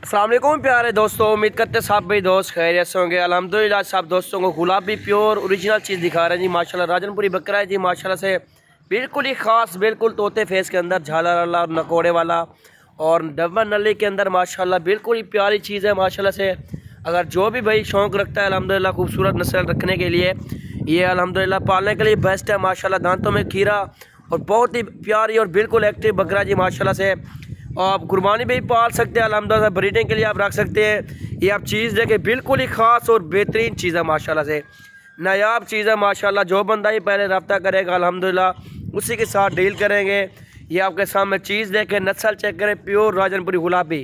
अस्सलाम वालेकुम प्यारे दोस्तों, उम्मीद करते सब भाई दोस्त खैरियत से होंगे। अल्हम्दुलिल्लाह सब दोस्तों को गुलाबी प्योर ओरिजिनल चीज़ दिखा रहे हैं जी। माशाल्लाह राजनपुरी बकरा है जी, माशाल्लाह से बिल्कुल ही ख़ास, बिल्कुल तोते फेस के अंदर झालर वाला और नकोड़े वाला और डबल नली के अंदर माशाल्लाह बिल्कुल ही प्यारी चीज़ है माशाल्लाह से। अगर जो भी भाई शौक़ रखता है अल्हम्दुलिल्लाह खूबसूरत नस्ल रखने के लिए, ये अल्हम्दुलिल्लाह पालने के लिए बेस्ट है माशाल्लाह। दांतों में खीरा और बहुत ही प्यारी और बिल्कुल एक्टिव बकरा जी माशाल्लाह से। आप कुर्बानी भी पाल सकते हैं अल्हम्दुलिल्लाह, ब्रीडिंग के लिए आप रख सकते हैं। ये आप चीज़ देखें बिल्कुल ही ख़ास और बेहतरीन चीज़ है माशाल्लाह से, नायाब चीज़ है माशाल्लाह। जो बंदा ही पहले रब्ता करेगा अल्हम्दुलिल्लाह उसी के साथ डील करेंगे। ये आपके सामने चीज़ देखें, नस्ल चेक करें, प्योर राजनपुरी गुलाबी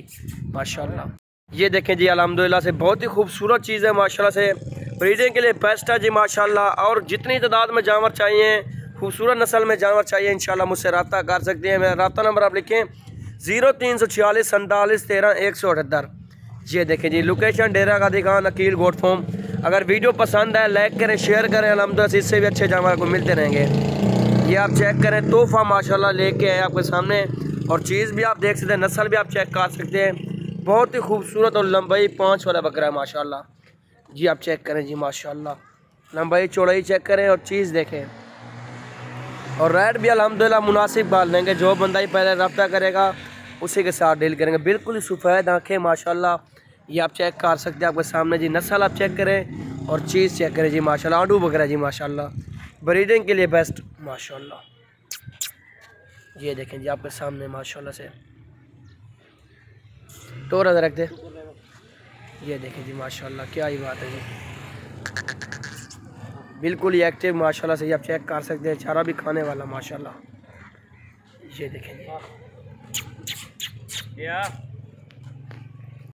माशाल्लाह। ये देखें जी अल्हम्दुलिल्लाह से बहुत ही खूबसूरत चीज़ है माशाल्लाह से, ब्रीडिंग के लिए बेस्ट है जी माशाल्लाह। और जितनी तादाद में जानवर चाहिए, खूबसूरत नस्ल में जानवर चाहिए, इंशाल्लाह मुझसे रब्ता कर सकते हैं। मेरा रब्ता नंबर आप लिखें 0346 47 13 178। ये देखें जी लोकेशन डेरा का दिखान अकील गोट फॉर्म। अगर वीडियो पसंद है लाइक करें, शेयर करें, अल्हम्दुलिल्लाह इससे भी अच्छे जानवर को मिलते रहेंगे। ये आप चेक करें, तोहफा माशाल्लाह लेके आए आपके सामने। और चीज़ भी आप देख सकते हैं, नस्ल भी आप चेक कर सकते हैं। बहुत ही खूबसूरत और लंबाई 5 वाला बकरा है माशाल्लाह जी। आप चेक करें जी माशाल्लाह, लंबाई चौड़ाई चेक करें और चीज़ देखें। और रेट भी अल्हम्दुलिल्लाह मुनासिब बाल लेंगे। जो बंदा ही पहले रब्ता करेगा उसी के साथ डील करेंगे। बिल्कुल ही सफ़ेद आँखें माशाल्लाह, ये आप चेक कर सकते हैं आपके सामने जी। नस्ल आप चेक करें और चीज़ चेक करें जी माशाल्लाह। आंडू बकरा जी माशाल्लाह, ब्रीडिंग के लिए बेस्ट माशाल्लाह। ये देखें जी आपके सामने माशाल्लाह से, तो नजर रखते। ये देखें जी माशाल्लाह, क्या ही बात है जी, बिल्कुल ही एक्टिव माशाल्लाह से। ये आप चेक कर सकते हैं, चारा भी खाने वाला माशाल्लाह। ये देखें जी।